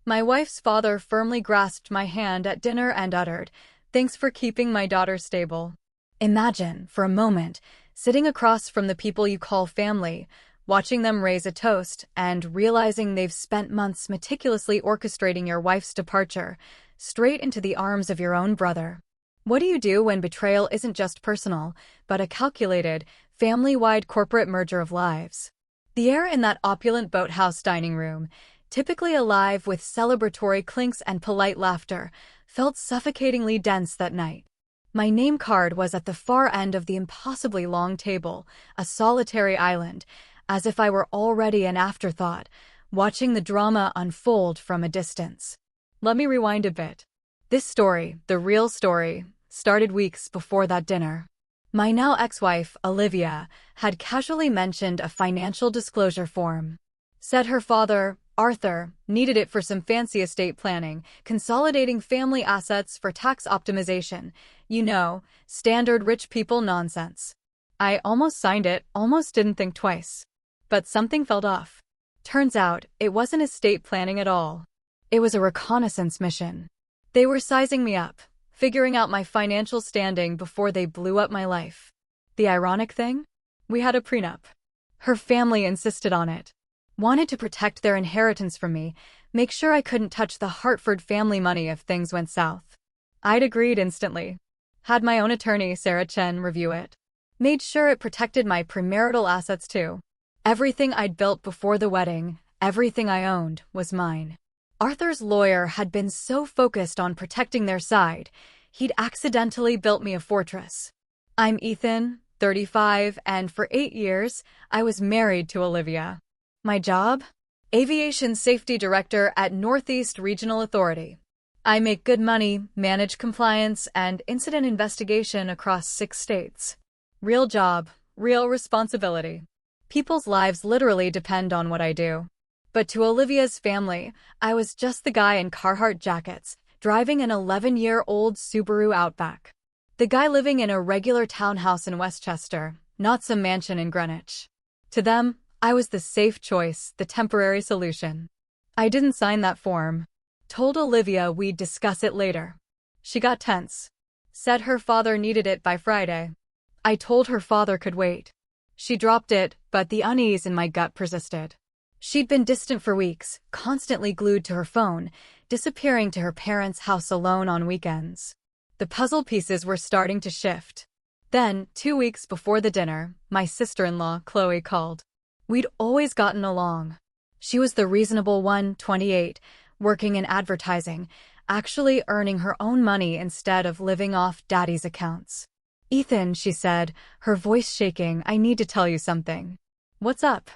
My wife's father firmly grasped my hand at dinner and uttered, "Thanks for keeping my daughter stable." Imagine, for a moment, sitting across from the people you call family, watching them raise a toast, and realizing they've spent months meticulously orchestrating your wife's departure, straight into the arms of your own brother. What do you do when betrayal isn't just personal, but a calculated, family-wide corporate merger of lives? The air in that opulent Boathouse dining room, typically alive with celebratory clinks and polite laughter, felt suffocatingly dense that night. My name card was at the far end of the impossibly long table, a solitary island, as if I were already an afterthought, watching the drama unfold from a distance. Let me rewind a bit. This story, the real story, started weeks before that dinner. My now ex-wife, Olivia, had casually mentioned a financial disclosure form. Said her father, Arthur, needed it for some fancy estate planning, consolidating family assets for tax optimization. You know, standard rich people nonsense. I almost signed it, almost didn't think twice. But something felt off. Turns out, it wasn't estate planning at all. It was a reconnaissance mission. They were sizing me up, figuring out my financial standing before they blew up my life. The ironic thing? We had a prenup. Her family insisted on it. Wanted to protect their inheritance from me, make sure I couldn't touch the Hartford family money if things went south. I'd agreed instantly. Had my own attorney, Sarah Chen, review it. Made sure it protected my premarital assets too. Everything I'd built before the wedding, everything I owned, was mine. Arthur's lawyer had been so focused on protecting their side, he'd accidentally built me a fortress. I'm Ethan, 35, and for 8 years, I was married to Olivia. My job? Aviation Safety Director at Northeast Regional Authority. I make good money, manage compliance, and incident investigation across 6 states. Real job, real responsibility. People's lives literally depend on what I do. But to Olivia's family, I was just the guy in Carhartt jackets, driving an 11-year-old Subaru Outback. The guy living in a regular townhouse in Westchester, not some mansion in Greenwich. To them, I was the safe choice, the temporary solution. I didn't sign that form. Told Olivia we'd discuss it later. She got tense. Said her father needed it by Friday. I told her father could wait. She dropped it, but the unease in my gut persisted. She'd been distant for weeks, constantly glued to her phone, disappearing to her parents' house alone on weekends. The puzzle pieces were starting to shift. Then, 2 weeks before the dinner, my sister-in-law, Chloe, called. We'd always gotten along. She was the reasonable one, 28, working in advertising, actually earning her own money instead of living off daddy's accounts. Ethan, she said, her voice shaking, I need to tell you something. What's up?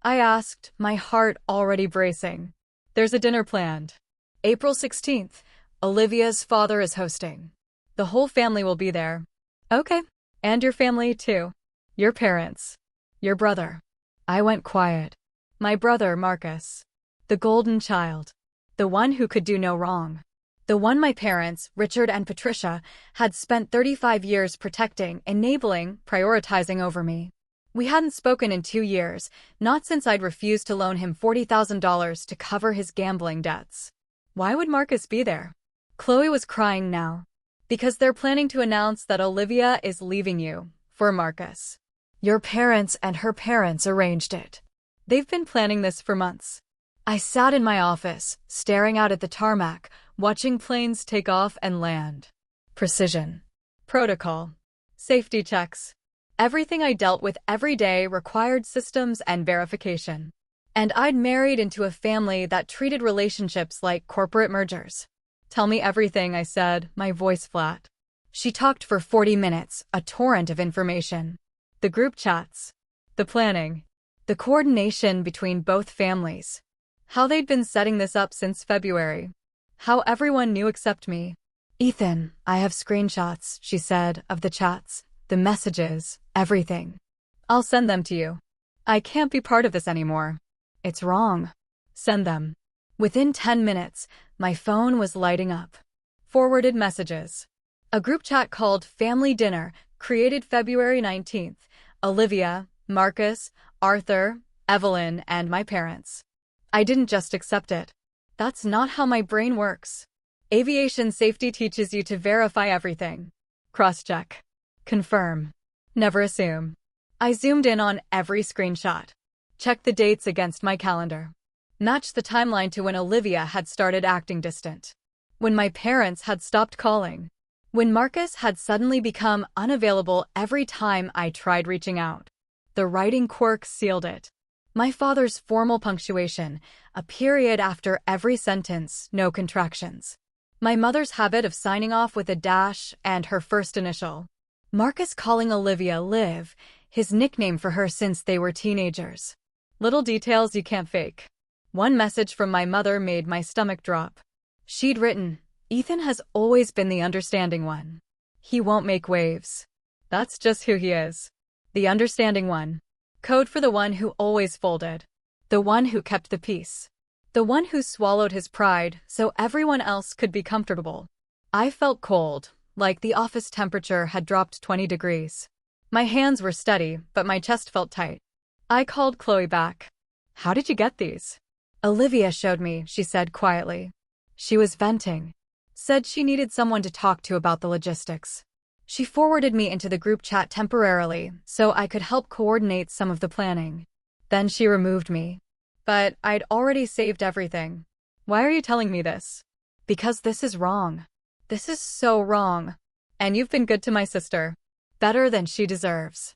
I asked, my heart already bracing. There's a dinner planned. April 16th. Olivia's father is hosting. The whole family will be there. Okay. And your family, too. Your parents. Your brother. I went quiet. My brother, Marcus. The golden child. The one who could do no wrong. The one my parents, Richard and Patricia, had spent 35 years protecting, enabling, prioritizing over me. We hadn't spoken in 2 years, not since I'd refused to loan him $40,000 to cover his gambling debts. Why would Marcus be there? Chloe was crying now. Because they're planning to announce that Olivia is leaving you, for Marcus. Your parents and her parents arranged it. They've been planning this for months. I sat in my office, staring out at the tarmac, watching planes take off and land. Precision. Protocol. Safety checks. Everything I dealt with every day required systems and verification. And I'd married into a family that treated relationships like corporate mergers. Tell me everything, I said, my voice flat. She talked for 40 minutes, a torrent of information. The group chats. The planning. The coordination between both families. How they'd been setting this up since February. How everyone knew except me. Ethan, I have screenshots, she said, of the chats, the messages, everything. I'll send them to you. I can't be part of this anymore. It's wrong. Send them. Within 10 minutes, my phone was lighting up. Forwarded messages. A group chat called Family Dinner, created February 19th. Olivia, Marcus, Arthur, Evelyn, and my parents. I didn't just accept it. That's not how my brain works. Aviation safety teaches you to verify everything. Cross-check. Confirm. Never assume. I zoomed in on every screenshot. Checked the dates against my calendar. Matched the timeline to when Olivia had started acting distant. When my parents had stopped calling. When Marcus had suddenly become unavailable every time I tried reaching out. The writing quirk sealed it. My father's formal punctuation, a period after every sentence, no contractions. My mother's habit of signing off with a dash and her first initial. Marcus calling Olivia Liv, his nickname for her since they were teenagers. Little details you can't fake. One message from my mother made my stomach drop. She'd written, "Ethan has always been the understanding one. He won't make waves. That's just who he is. The understanding one." Code for the one who always folded. The one who kept the peace. The one who swallowed his pride so everyone else could be comfortable. I felt cold, like the office temperature had dropped 20 degrees. My hands were steady, but my chest felt tight. I called Chloe back. "How did you get these?" "Olivia showed me," she said quietly. She was venting. Said she needed someone to talk to about the logistics. She forwarded me into the group chat temporarily so I could help coordinate some of the planning. Then she removed me. But I'd already saved everything. "Why are you telling me this?" "Because this is wrong. This is so wrong. And you've been good to my sister. Better than she deserves."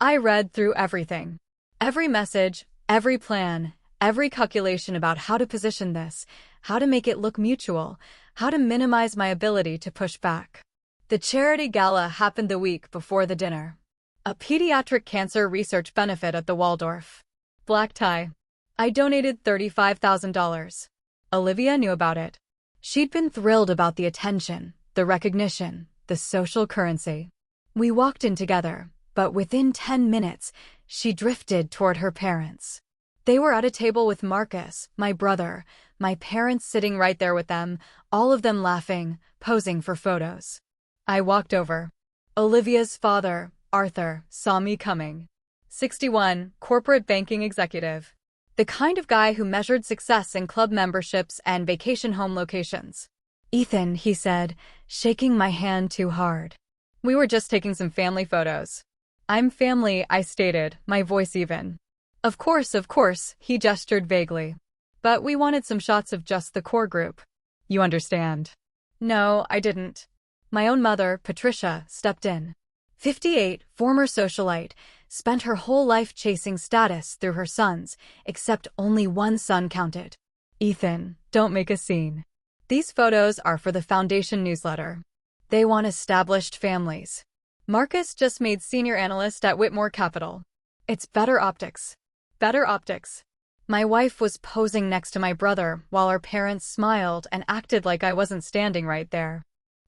I read through everything. Every message, every plan, every calculation about how to position this, how to make it look mutual, how to minimize my ability to push back. The charity gala happened the week before the dinner. A pediatric cancer research benefit at the Waldorf. Black tie. I donated $35,000. Olivia knew about it. She'd been thrilled about the attention, the recognition, the social currency. We walked in together, but within 10 minutes, she drifted toward her parents. They were at a table with Marcus, my brother, my parents sitting right there with them, all of them laughing, posing for photos. I walked over. Olivia's father, Arthur, saw me coming. 61, corporate banking executive. The kind of guy who measured success in club memberships and vacation home locations. "Ethan," he said, shaking my hand too hard. "We were just taking some family photos." "I'm family," I stated, my voice even. Of course, he gestured vaguely. "But we wanted some shots of just the core group. You understand." No, I didn't. My own mother, Patricia, stepped in. 58, former socialite, spent her whole life chasing status through her sons, except only one son counted. "Ethan, don't make a scene. These photos are for the foundation newsletter. They want established families. Marcus just made senior analyst at Whitmore Capital. It's better optics. Better optics." My wife was posing next to my brother while our parents smiled and acted like I wasn't standing right there.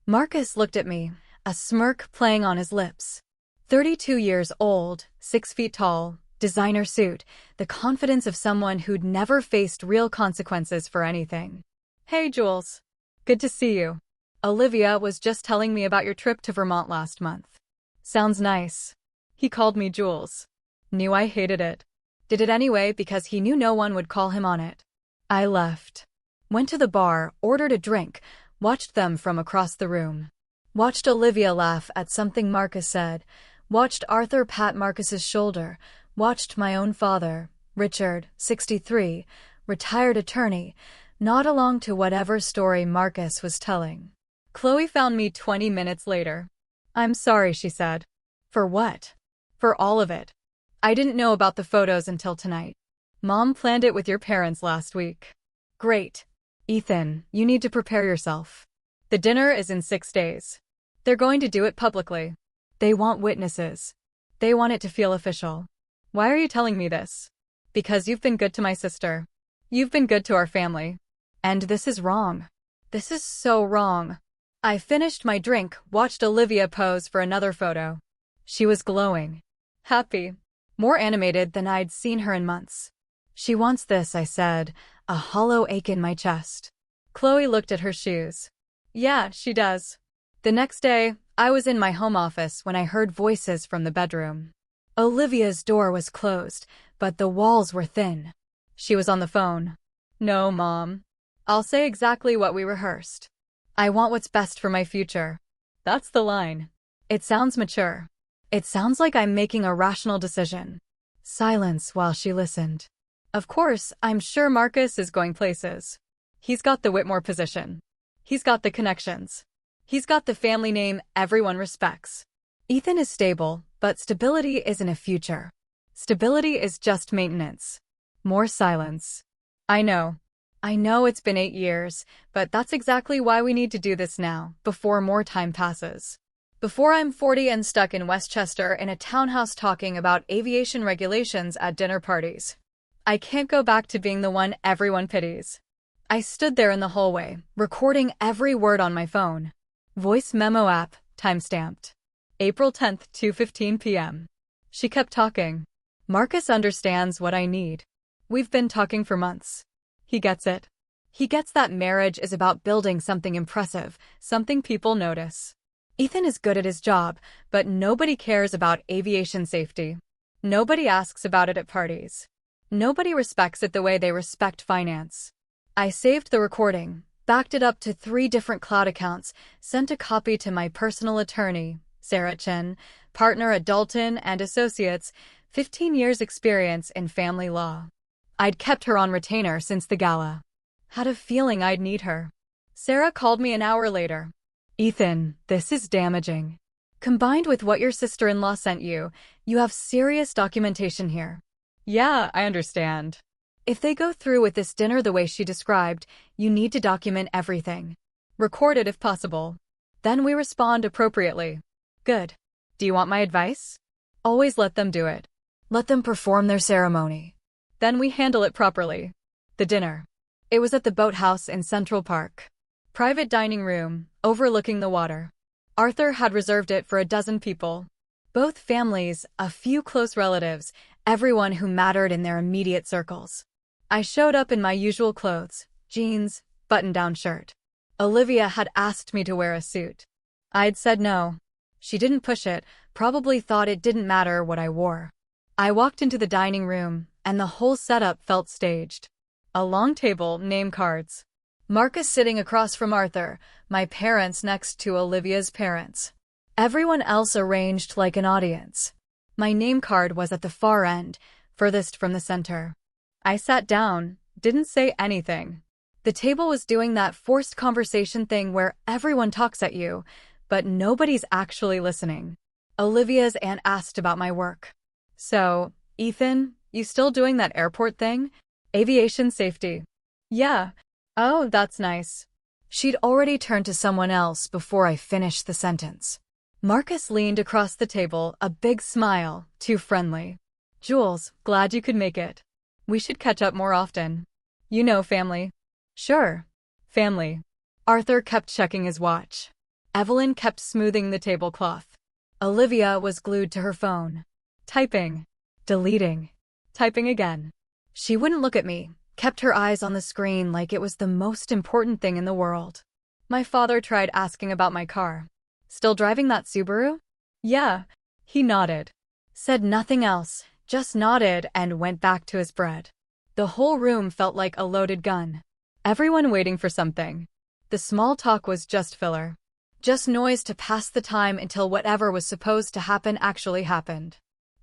Marcus looked at me, a smirk playing on his lips. 32 years old, 6 feet tall, designer suit, the confidence of someone who'd never faced real consequences for anything. "Hey, Jules. Good to see you. Olivia was just telling me about your trip to Vermont last month." "Sounds nice." He called me Jules. Knew I hated it. Did it anyway because he knew no one would call him on it. I left. Went to the bar, ordered a drink, watched them from across the room. Watched Olivia laugh at something Marcus said. Watched Arthur pat Marcus's shoulder. Watched my own father, Richard, 63, retired attorney, nod along to whatever story Marcus was telling. Chloe found me 20 minutes later. "I'm sorry," she said. "For what?" "For all of it. I didn't know about the photos until tonight. Mom planned it with your parents last week." "Great. Ethan, you need to prepare yourself. The dinner is in 6 days. They're going to do it publicly. They want witnesses. They want it to feel official." "Why are you telling me this?" "Because you've been good to my sister. You've been good to our family. And this is wrong. This is so wrong." I finished my drink, watched Olivia pose for another photo. She was glowing. Happy. More animated than I'd seen her in months. "She wants this," I said, a hollow ache in my chest. Chloe looked at her shoes. "Yeah, she does." The next day, I was in my home office when I heard voices from the bedroom. Olivia's door was closed, but the walls were thin. She was on the phone. "No, Mom. I'll say exactly what we rehearsed. I want what's best for my future. That's the line. It sounds mature. It sounds like I'm making a rational decision. Silence while she listened. Of course, I'm sure Marcus is going places. He's got the Whitmore position. He's got the connections. He's got the family name everyone respects. Ethan is stable, but stability isn't a future. Stability is just maintenance. More silence. I know. I know it's been 8 years, but that's exactly why we need to do this now, before more time passes. Before I'm 40 and stuck in Westchester in a townhouse talking about aviation regulations at dinner parties. I can't go back to being the one everyone pities. I stood there in the hallway, recording every word on my phone. Voice memo app, timestamped. April 10th, 2:15 p.m. She kept talking. Marcus understands what I need. We've been talking for months. He gets it. He gets that marriage is about building something impressive, something people notice. Ethan is good at his job, but nobody cares about aviation safety. Nobody asks about it at parties. Nobody respects it the way they respect finance. I saved the recording, backed it up to 3 different cloud accounts, sent a copy to my personal attorney, Sarah Chen, partner at Dalton and Associates, 15 years experience in family law. I'd kept her on retainer since the gala. Had a feeling I'd need her. Sarah called me an hour later. Ethan, this is damaging. Combined with what your sister-in-law sent you, you have serious documentation here. Yeah, I understand. If they go through with this dinner the way she described, you need to document everything. Record it if possible. Then we respond appropriately. Good. Do you want my advice? Always let them do it. Let them perform their ceremony. Then we handle it properly. The dinner. It was at the Boathouse in Central Park. Private dining room, overlooking the water. Arthur had reserved it for 12 people. Both families, a few close relatives, everyone who mattered in their immediate circles. I showed up in my usual clothes, jeans, button-down shirt. Olivia had asked me to wear a suit. I'd said no. She didn't push it, probably thought it didn't matter what I wore. I walked into the dining room, and the whole setup felt staged. A long table, name cards. Marcus sitting across from Arthur, my parents next to Olivia's parents. Everyone else arranged like an audience. My name card was at the far end, furthest from the center. I sat down, didn't say anything. The table was doing that forced conversation thing where everyone talks at you, but nobody's actually listening. Olivia's aunt asked about my work. So, Ethan, you still doing that airport thing? Aviation safety. Yeah. Oh, that's nice. She'd already turned to someone else before I finished the sentence. Marcus leaned across the table, a big smile, too friendly. Jules, glad you could make it. We should catch up more often. You know, family. Sure. Family. Arthur kept checking his watch. Evelyn kept smoothing the tablecloth. Olivia was glued to her phone. Typing. Deleting. Typing again. She wouldn't look at me, kept her eyes on the screen like it was the most important thing in the world. My father tried asking about my car. Still driving that Subaru? Yeah. He nodded. Said nothing else, just nodded and went back to his bread. The whole room felt like a loaded gun. Everyone waiting for something. The small talk was just filler. Just noise to pass the time until whatever was supposed to happen actually happened.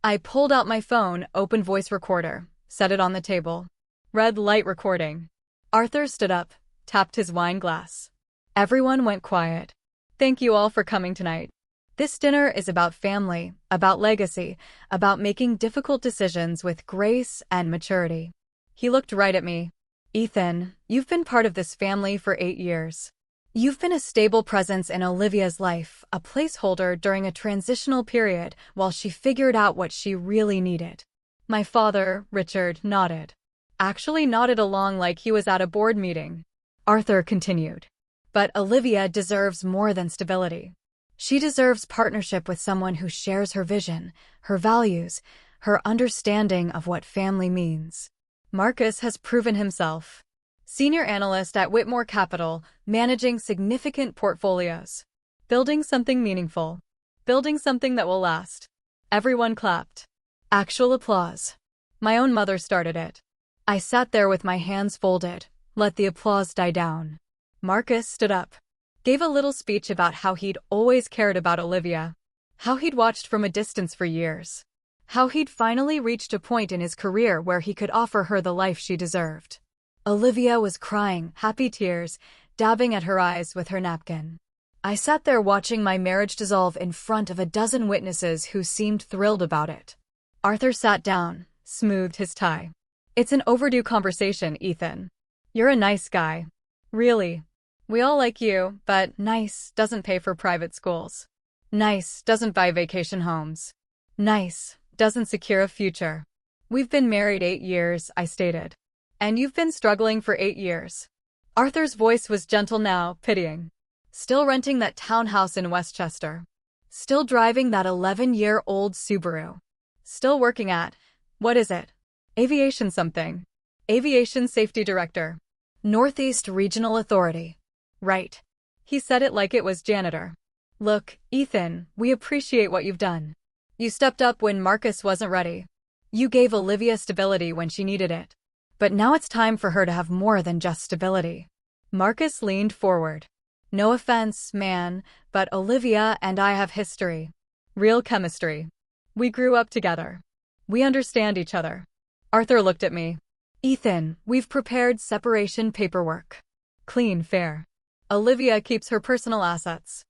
I pulled out my phone, opened voice recorder, set it on the table. Red light recording. Arthur stood up, tapped his wine glass. Everyone went quiet. Thank you all for coming tonight. This dinner is about family, about legacy, about making difficult decisions with grace and maturity. He looked right at me. Ethan, you've been part of this family for 8 years. You've been a stable presence in Olivia's life, a placeholder during a transitional period while she figured out what she really needed. My father, Richard, nodded. Actually nodded along like he was at a board meeting. Arthur continued. But Olivia deserves more than stability. She deserves partnership with someone who shares her vision, her values, her understanding of what family means. Marcus has proven himself. Senior analyst at Whitmore Capital, managing significant portfolios. Building something meaningful. Building something that will last. Everyone clapped. Actual applause. My own mother started it. I sat there with my hands folded, Let the applause die down. Marcus stood up, gave a little speech about how he'd always cared about Olivia, how he'd watched from a distance for years, how he'd finally reached a point in his career where he could offer her the life she deserved. Olivia was crying, happy tears, dabbing at her eyes with her napkin. I sat there watching my marriage dissolve in front of a dozen witnesses who seemed thrilled about it. Arthur sat down, smoothed his tie. It's an overdue conversation, Ethan. You're a nice guy. Really. We all like you, but nice doesn't pay for private schools. Nice doesn't buy vacation homes. Nice doesn't secure a future. We've been married 8 years, I stated. And you've been struggling for 8 years. Arthur's voice was gentle now, pitying. Still renting that townhouse in Westchester. Still driving that 11-year-old Subaru. Still working at, what is it? Aviation something. Aviation Safety Director. Northeast Regional Authority. Right. He said it like it was janitor. Look, Ethan, we appreciate what you've done. You stepped up when Marcus wasn't ready. You gave Olivia stability when she needed it. But now it's time for her to have more than just stability. Marcus leaned forward. No offense, man, but Olivia and I have history. Real chemistry. We grew up together. We understand each other. Arthur looked at me. Ethan, we've prepared separation paperwork. Clean, fair. Olivia keeps her personal assets.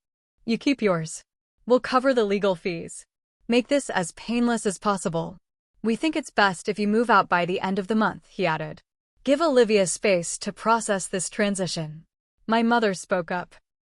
You keep yours. We'll cover the legal fees. Make this as painless as possible. We think it's best if you move out by the end of the month, he added. Give Olivia space to process this transition. My mother spoke up.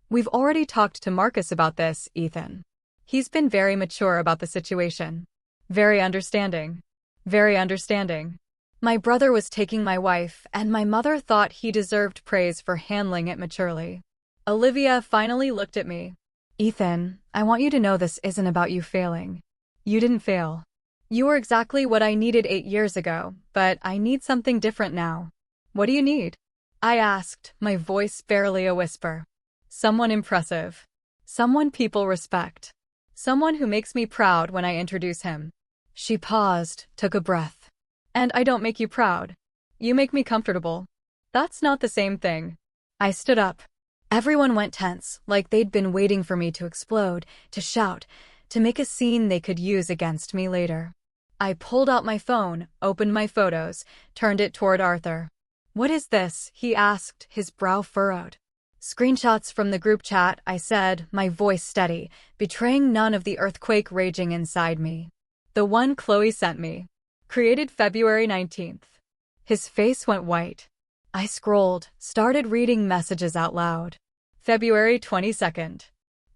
We've already talked to Marcus about this, Ethan. He's been very mature about the situation. Very understanding. Very understanding. My brother was taking my wife, and my mother thought he deserved praise for handling it maturely. Olivia finally looked at me. Ethan, I want you to know this isn't about you failing. You didn't fail. You were exactly what I needed 8 years ago, but I need something different now. What do you need? I asked, my voice barely a whisper. Someone impressive. Someone people respect. Someone who makes me proud when I introduce him. She paused, took a breath. And I don't make you proud. You make me comfortable. That's not the same thing. I stood up. Everyone went tense, like they'd been waiting for me to explode, to shout, to make a scene they could use against me later. I pulled out my phone, opened my photos, turned it toward Arthur. What is this? He asked, his brow furrowed. Screenshots from the group chat, I said, my voice steady, betraying none of the earthquake raging inside me. The one Chloe sent me. Created February 19th. His face went white. I scrolled, started reading messages out loud. February 22nd.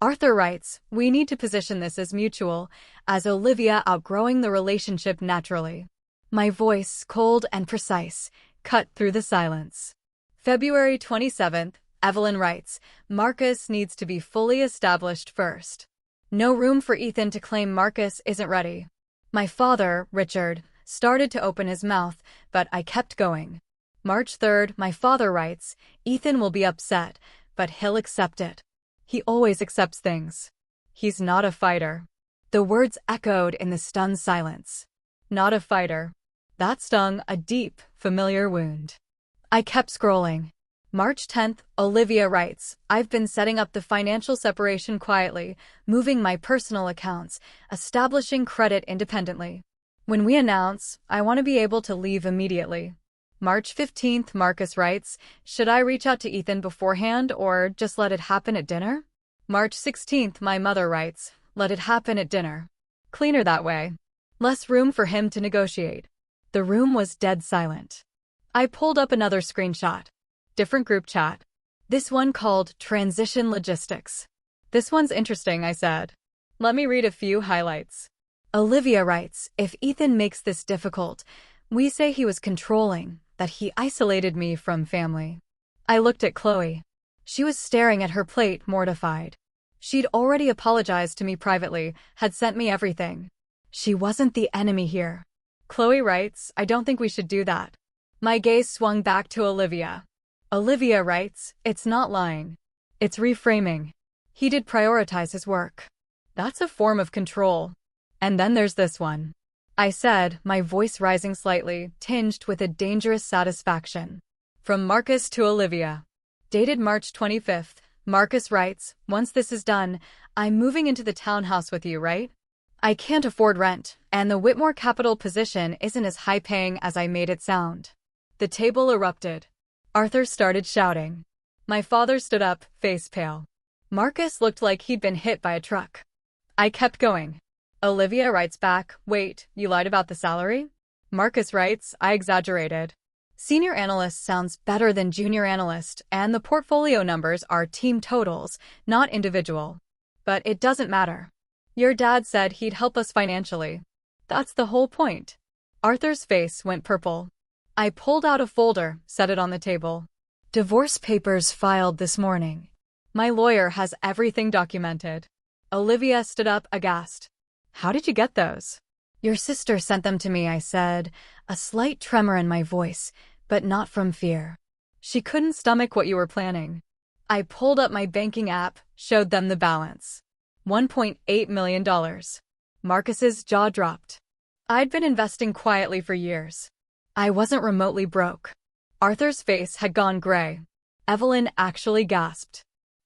Arthur writes, we need to position this as mutual, as Olivia outgrowing the relationship naturally. My voice, cold and precise, cut through the silence. February 27th, Evelyn writes, Marcus needs to be fully established first. No room for Ethan to claim Marcus isn't ready. My father, Richard, started to open his mouth, but I kept going. March 3rd, my father writes, Ethan will be upset, but he'll accept it. He always accepts things. He's not a fighter. The words echoed in the stunned silence. Not a fighter. That stung a deep, familiar wound. I kept scrolling. March 10th, Olivia writes, I've been setting up the financial separation quietly, moving my personal accounts, establishing credit independently. When we announce, I want to be able to leave immediately. March 15th, Marcus writes, should I reach out to Ethan beforehand or just let it happen at dinner? March 16th, my mother writes, let it happen at dinner. Cleaner that way. Less room for him to negotiate. The room was dead silent. I pulled up another screenshot. Different group chat. This one called Transition Logistics. This one's interesting, I said. Let me read a few highlights. Olivia writes, if Ethan makes this difficult, we say he was controlling, that he isolated me from family. I looked at Chloe. She was staring at her plate, mortified. She'd already apologized to me privately, had sent me everything. She wasn't the enemy here. Chloe writes, I don't think we should do that. My gaze swung back to Olivia. Olivia writes, it's not lying. It's reframing. He did prioritize his work. That's a form of control. And then there's this one. I said, my voice rising slightly, tinged with a dangerous satisfaction. From Marcus to Olivia. Dated March 25th, Marcus writes, "Once this is done, I'm moving into the townhouse with you, right? I can't afford rent, and the Whitmore Capital position isn't as high-paying as I made it sound." The table erupted. Arthur started shouting. My father stood up, face pale. Marcus looked like he'd been hit by a truck. I kept going. Olivia writes back, "Wait, you lied about the salary?" Marcus writes, "I exaggerated. Senior analyst sounds better than junior analyst, and the portfolio numbers are team totals, not individual. But it doesn't matter. Your dad said he'd help us financially. That's the whole point." Arthur's face went purple. I pulled out a folder, set it on the table. "Divorce papers filed this morning. My lawyer has everything documented." Olivia stood up, aghast. "How did you get those?" "Your sister sent them to me," I said, a slight tremor in my voice, but not from fear. "She couldn't stomach what you were planning." I pulled up my banking app, showed them the balance. $1.8 million. Marcus's jaw dropped. I'd been investing quietly for years. I wasn't remotely broke. Arthur's face had gone gray. Evelyn actually gasped.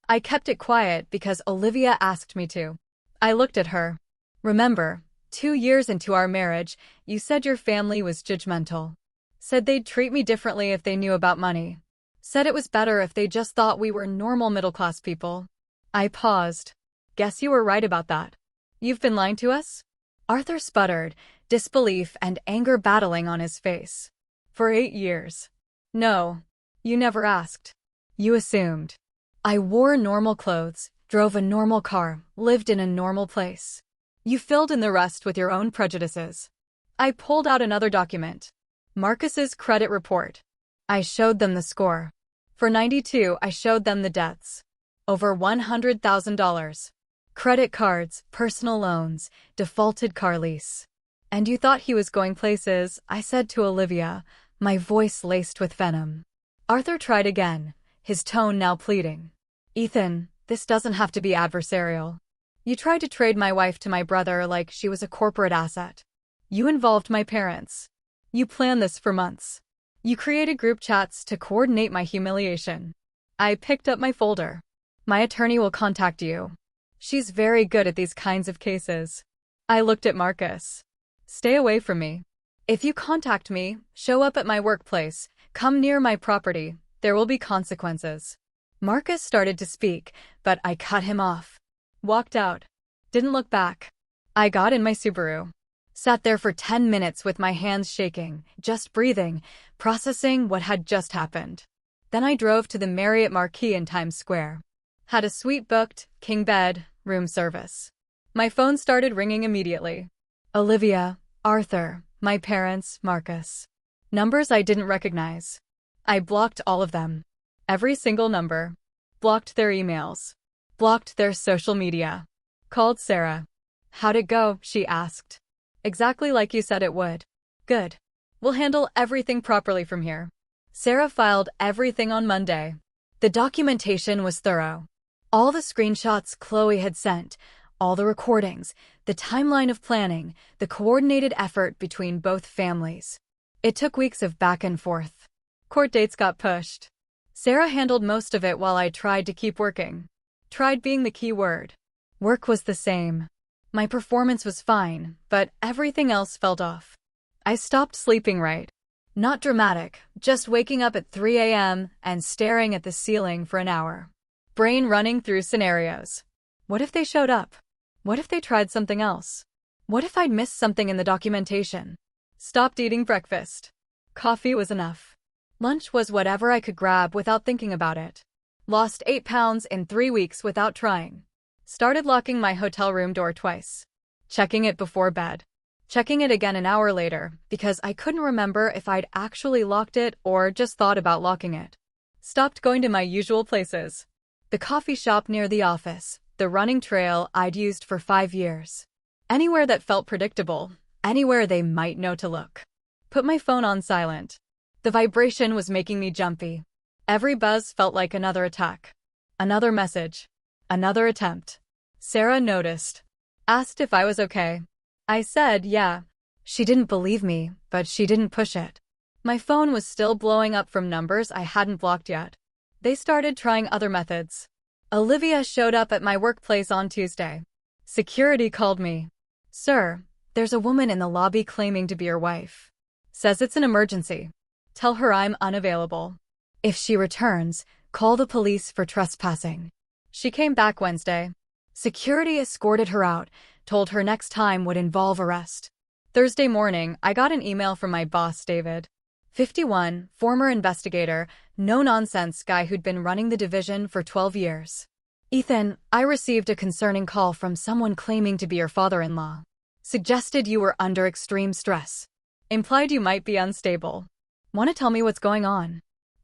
I kept it quiet because Olivia asked me to. I looked at her. "Remember, 2 years into our marriage, you said your family was judgmental. Said they'd treat me differently if they knew about money. Said it was better if they just thought we were normal middle-class people." I paused. "Guess you were right about that. You've been lying to us?" Arthur sputtered, disbelief and anger battling on his face. "For 8 years. No. You never asked. You assumed. I wore normal clothes, drove a normal car, lived in a normal place. You filled in the rest with your own prejudices." I pulled out another document. Marcus's credit report. I showed them the score. For 92, I showed them the debts. Over $100,000. Credit cards, personal loans, defaulted car lease. "And you thought he was going places," I said to Olivia, my voice laced with venom. Arthur tried again, his tone now pleading. "Ethan, this doesn't have to be adversarial. You tried to trade my wife to my brother like she was a corporate asset. You involved my parents. You planned this for months. You created group chats to coordinate my humiliation." I picked up my folder. "My attorney will contact you. She's very good at these kinds of cases." I looked at Marcus. "Stay away from me. If you contact me, show up at my workplace, come near my property, there will be consequences." Marcus started to speak, but I cut him off. Walked out. Didn't look back. I got in my Subaru. Sat there for 10 minutes with my hands shaking, just breathing, processing what had just happened. Then I drove to the Marriott Marquis in Times Square. Had a suite booked, king bed, room service. My phone started ringing immediately. Olivia, Arthur, my parents, Marcus. Numbers I didn't recognize. I blocked all of them. Every single number. Blocked their emails. Blocked their social media. Called Sarah. "How'd it go?" she asked. "Exactly like you said it would." "Good. We'll handle everything properly from here." Sarah filed everything on Monday. The documentation was thorough. All the screenshots Chloe had sent, all the recordings, the timeline of planning, the coordinated effort between both families. It took weeks of back and forth. Court dates got pushed. Sarah handled most of it while I tried to keep working. Tried being the key word. Work was the same. My performance was fine, but everything else felt off. I stopped sleeping right. Not dramatic, just waking up at 3 a.m. and staring at the ceiling for an hour. Brain running through scenarios. What if they showed up? What if they tried something else? What if I'd missed something in the documentation? Stopped eating breakfast. Coffee was enough. Lunch was whatever I could grab without thinking about it. Lost 8 pounds in 3 weeks without trying. Started locking my hotel room door twice. Checking it before bed. Checking it again an hour later, because I couldn't remember if I'd actually locked it or just thought about locking it. Stopped going to my usual places. The coffee shop near the office, the running trail I'd used for 5 years. Anywhere that felt predictable, anywhere they might know to look. Put my phone on silent. The vibration was making me jumpy. Every buzz felt like another attack. Another message. Another attempt. Sarah noticed. Asked if I was okay. I said yeah. She didn't believe me, but she didn't push it. My phone was still blowing up from numbers I hadn't blocked yet. They started trying other methods. Olivia showed up at my workplace on Tuesday. Security called me. "Sir, there's a woman in the lobby claiming to be your wife. Says it's an emergency. Tell her I'm unavailable. If she returns, call the police for trespassing." She came back Wednesday. Security escorted her out, told her next time would involve arrest. Thursday morning, I got an email from my boss, David. 51, former investigator, no-nonsense guy who'd been running the division for 12 years. "Ethan, I received a concerning call from someone claiming to be your father-in-law. Suggested you were under extreme stress. Implied you might be unstable. Want to tell me what's going on?"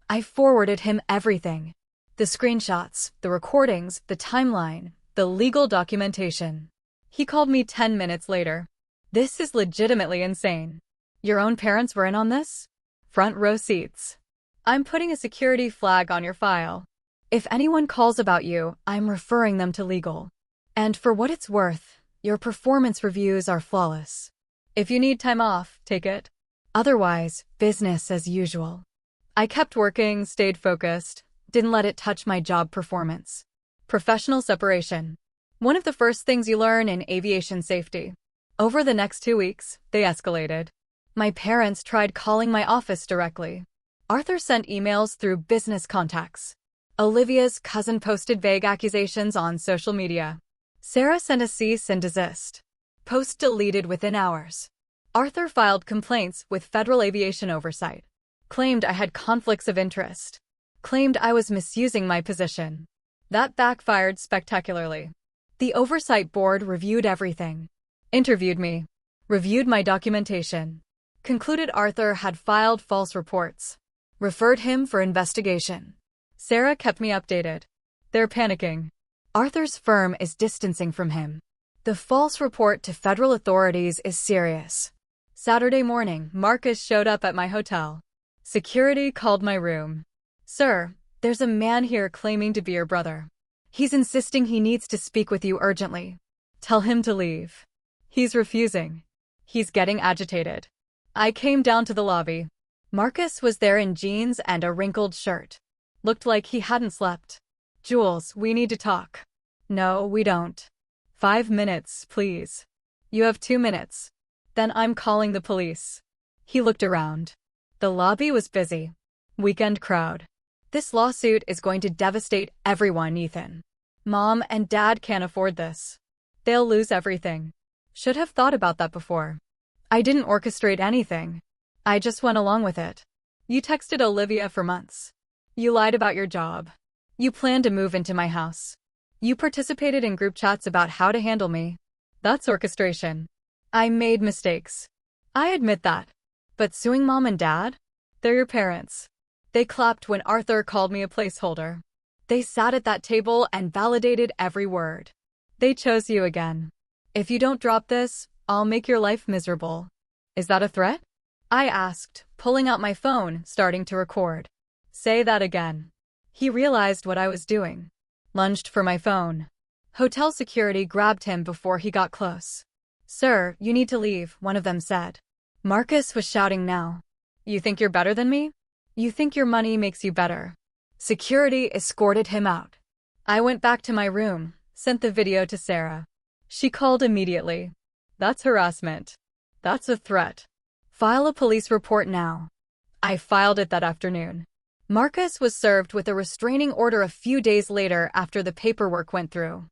I forwarded him everything. The screenshots, the recordings, the timeline, the legal documentation. He called me 10 minutes later. "This is legitimately insane. Your own parents were in on this? Front row seats. I'm putting a security flag on your file. If anyone calls about you, I'm referring them to legal. And for what it's worth, your performance reviews are flawless. If you need time off, take it. Otherwise, business as usual." I kept working, stayed focused, didn't let it touch my job performance. Professional separation. One of the first things you learn in aviation safety. Over the next 2 weeks, they escalated. My parents tried calling my office directly. Arthur sent emails through business contacts. Olivia's cousin posted vague accusations on social media. Sarah sent a cease and desist. Post deleted within hours. Arthur filed complaints with Federal Aviation Oversight. Claimed I had conflicts of interest. Claimed I was misusing my position. That backfired spectacularly. The Oversight Board reviewed everything. Interviewed me. Reviewed my documentation. Concluded Arthur had filed false reports. Referred him for investigation. Sarah kept me updated. They're panicking. Arthur's firm is distancing from him. The false report to federal authorities is serious. Saturday morning, Marcus showed up at my hotel. Security called my room. "Sir, there's a man here claiming to be your brother. He's insisting he needs to speak with you urgently. Tell him to leave." He's refusing. He's getting agitated. I came down to the lobby. Marcus was there in jeans and a wrinkled shirt. Looked like he hadn't slept. "Jules, we need to talk." "No, we don't." "5 minutes, please." "You have 2 minutes. Then I'm calling the police." He looked around. The lobby was busy. Weekend crowd. "This lawsuit is going to devastate everyone, Ethan. Mom and Dad can't afford this. They'll lose everything. Should have thought about that before. I didn't orchestrate anything. I just went along with it. You texted Olivia for months. You lied about your job. You planned to move into my house. You participated in group chats about how to handle me. That's orchestration. I made mistakes. I admit that. But suing Mom and Dad? They're your parents. They clapped when Arthur called me a placeholder. They sat at that table and validated every word. They chose you again. If you don't drop this, I'll make your life miserable. Is that a threat? I asked, pulling out my phone, starting to record. Say that again. He realized what I was doing. Lunged for my phone. Hotel security grabbed him before he got close. Sir, you need to leave, one of them said. Marcus was shouting now. You think you're better than me? You think your money makes you better. Security escorted him out. I went back to my room, sent the video to Sarah. She called immediately. That's harassment. That's a threat. File a police report now. I filed it that afternoon. Marcus was served with a restraining order a few days later after the paperwork went through.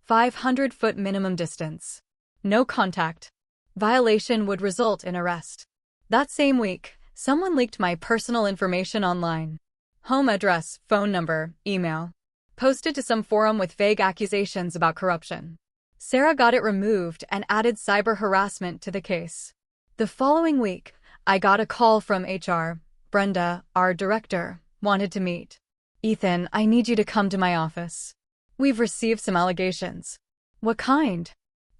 500-foot minimum distance. No contact. Violation would result in arrest. That same week, someone leaked my personal information online. Home address, phone number, email. Posted to some forum with vague accusations about corruption. Sarah got it removed and added cyber harassment to the case. The following week, I got a call from HR. Brenda, our director, wanted to meet. Ethan, I need you to come to my office. We've received some allegations. What kind?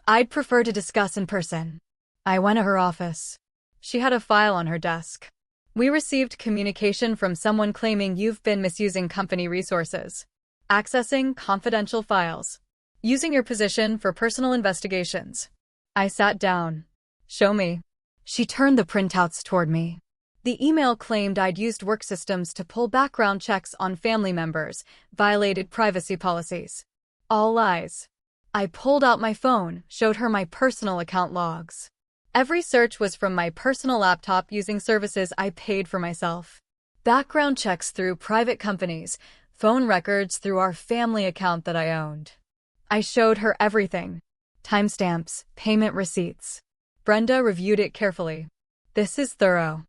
I'd prefer to discuss in person. I went to her office. She had a file on her desk. We received communication from someone claiming you've been misusing company resources, accessing confidential files, using your position for personal investigations. I sat down. Show me. She turned the printouts toward me. The email claimed I'd used work systems to pull background checks on family members, violated privacy policies. All lies. I pulled out my phone, showed her my personal account logs. Every search was from my personal laptop using services I paid for myself. Background checks through private companies, phone records through our family account that I owned. I showed her everything. Timestamps, payment receipts. Brenda reviewed it carefully. This is thorough.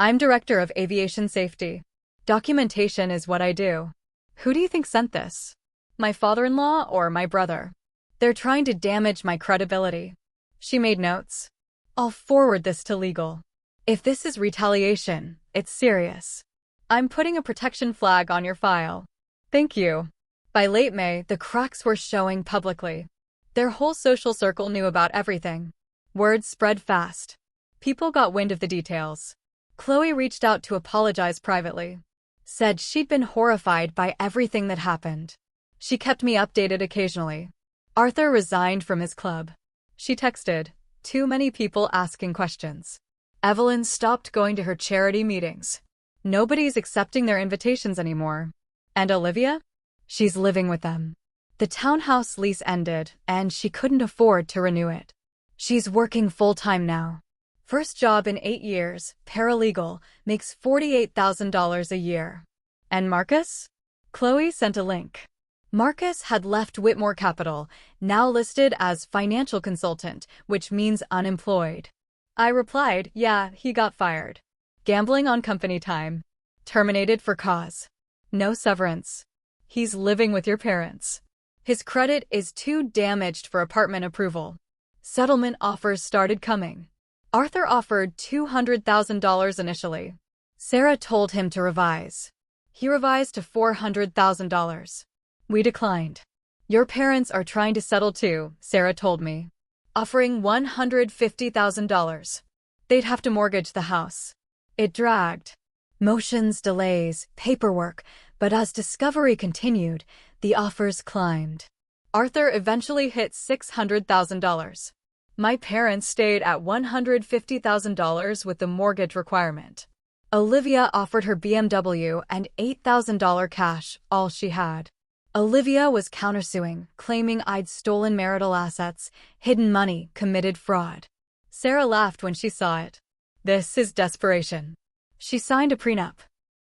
I'm director of aviation safety. Documentation is what I do. Who do you think sent this? My father-in-law or my brother? They're trying to damage my credibility. She made notes. I'll forward this to legal. If this is retaliation, it's serious. I'm putting a protection flag on your file. Thank you. By late May, the cracks were showing publicly. Their whole social circle knew about everything. Words spread fast. People got wind of the details. Chloe reached out to apologize privately. Said she'd been horrified by everything that happened. She kept me updated occasionally. Arthur resigned from his club. She texted, too many people asking questions. Evelyn stopped going to her charity meetings. Nobody's accepting their invitations anymore. And Olivia? She's living with them. The townhouse lease ended, and she couldn't afford to renew it. She's working full-time now. First job in 8 years, paralegal, makes $48,000 a year. And Marcus? Chloe sent a link. Marcus had left Whitmore Capital, now listed as financial consultant, which means unemployed. I replied, yeah, he got fired. Gambling on company time. Terminated for cause. No severance. He's living with your parents. His credit is too damaged for apartment approval. Settlement offers started coming. Arthur offered $200,000 initially. Sarah told him to revise. He revised to $400,000. We declined. Your parents are trying to settle too, Sarah told me. Offering $150,000. They'd have to mortgage the house. It dragged. Motions, delays, paperwork, but as discovery continued, the offers climbed. Arthur eventually hit $600,000. My parents stayed at $150,000 with the mortgage requirement. Olivia offered her BMW and $8,000 cash, all she had. Olivia was countersuing, claiming I'd stolen marital assets, hidden money, committed fraud. Sarah laughed when she saw it. This is desperation. She signed a prenup.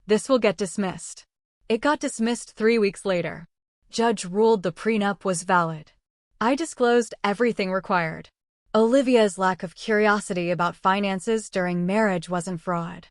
This will get dismissed. It got dismissed 3 weeks later. Judge ruled the prenup was valid. I disclosed everything required. Olivia's lack of curiosity about finances during marriage wasn't fraud.